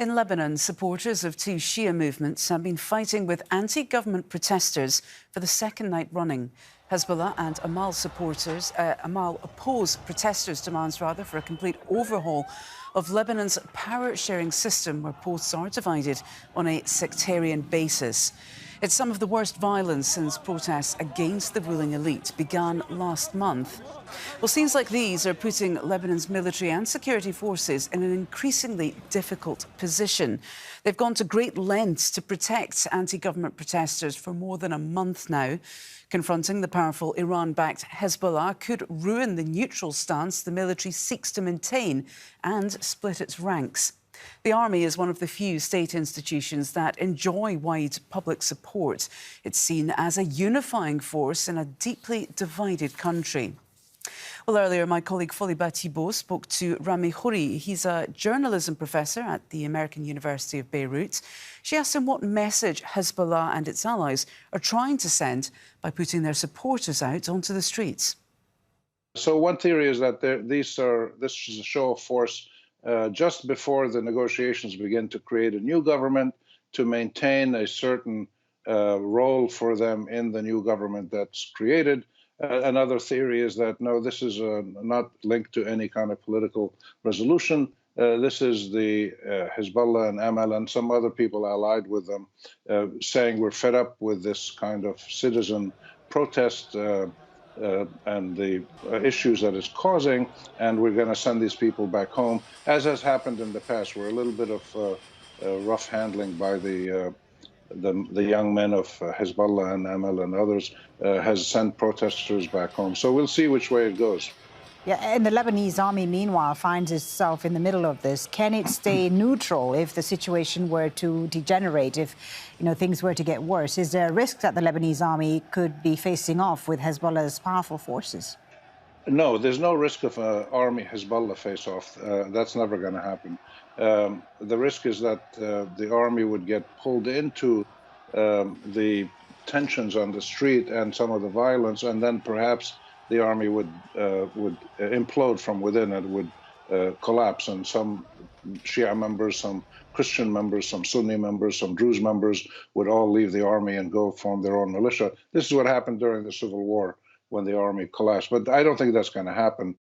In Lebanon, supporters of two Shia movements have been fighting with anti-government protesters for the second night running. Hezbollah and Amal oppose protesters' demands for a complete overhaul of Lebanon's power-sharing system, where posts are divided on a sectarian basis. It's some of the worst violence since protests against the ruling elite began last month. Well, scenes like these are putting Lebanon's military and security forces in an increasingly difficult position. They've gone to great lengths to protect anti-government protesters for more than a month now. Confronting the powerful Iran-backed Hezbollah could ruin the neutral stance the military seeks to maintain and split its ranks. The army is one of the few state institutions that enjoy wide public support. It's seen as a unifying force in a deeply divided country. Well, earlier, my colleague Foliba Thibault spoke to Rami Khouri. He's a journalism professor at the American University of Beirut. She asked him what message Hezbollah and its allies are trying to send by putting their supporters out onto the streets. So one theory is that this is a show of force just before the negotiations begin to create a new government, to maintain a certain role for them in the new government that's created. Another theory is that, no, this is not linked to any kind of political resolution. This is the Hezbollah and Amal and some other people allied with them saying we're fed up with this kind of citizen protest and the issues that it's causing, and we're going to send these people back home, as has happened in the past, where a little bit of rough handling by the young men of Hezbollah and Amal and others has sent protesters back home. So we'll see which way it goes. Yeah, and the Lebanese army, meanwhile, finds itself in the middle of this. Can it stay neutral if the situation were to degenerate, if things were to get worse? Is there a risk that the Lebanese army could be facing off with Hezbollah's powerful forces? No, there's no risk of an army-Hezbollah face-off. That's never going to happen. The risk is that the army would get pulled into the tensions on the street and some of the violence, and then perhaps the army would implode from within. It would collapse, and some Shia members, some Christian members, some Sunni members, some Druze members would all leave the army and go form their own militia. This is what happened during the Civil War when the army collapsed. But I don't think that's going to happen.